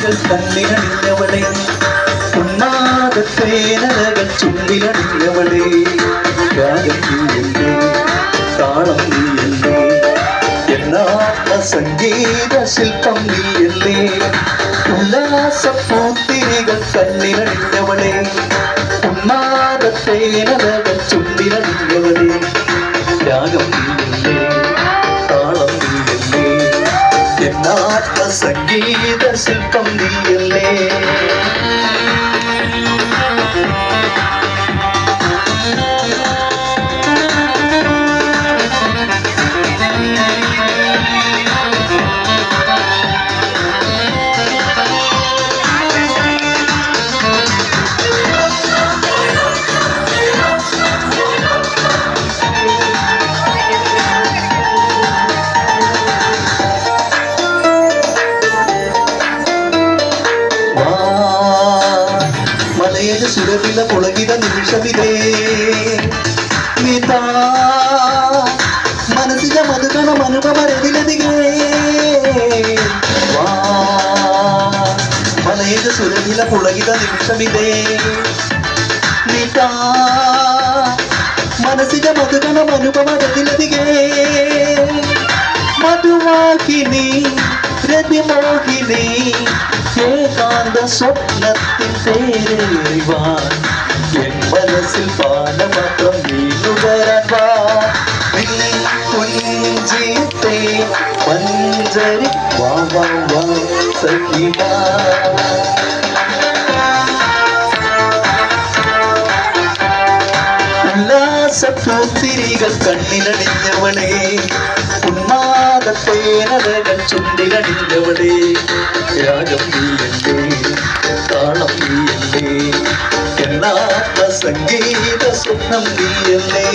സുന്ദരികൾ കണ്ണിലണിഞ്ഞവളെ ഉന്മാദത്തേനകൾ ചുണ്ടിലണിഞ്ഞവളെ രാഗം നീയല്ലേ താളം നീയല്ലേ എന്നാത്മ സംഗീത ശില്പം നീയല്ലേ ഉല്ലാസപ്പൂത്തിരികൾ കണ്ണിലണിഞ്ഞവളെ ഉന്മാദത്തേനകൾ ചുണ്ടിലണിഞ്ഞവളെ രാഗം നീയല്ലേ താളം നീയല്ലേ എന്നാത്മ സംഗീത ശില്പം നീയല്ലേ സുരവില പുളകിത നിമിഷമിതേ നീതാ മനസ്സിലെ മധുകണം അനുപമരതിലതികേ മലയജ സുരവില പുളകിത നിമിഷമിതേ നീതാ മനസ്സിലെ മധുകണം അനുപമരതിലതികേ മധുവാഹിനി രതിമോഹിനി ഏകാന്ത സ്വപ്നത്തിൻ തേരേറിവാൻ എൻ മനസ്സിൽ പാനമാത്രം നീങ്ങുവരാൻ വാ പുഞ്ചിത്തെ മഞ്ചരി വാ വാ വാ സഖിവാ ഉല്ലാസപ്പൂത്തിരികൾ കണ്ണിലണിഞ്ഞവളെ ഉന്മാദത്തേനകൾ ചുണ്ടിലണിഞ്ഞവളെ രാഗം നീയല്ലേ താളം നീയല്ലേ എന്നാത്മ സംഗീത സ്വപ്നം നീയല്ലേ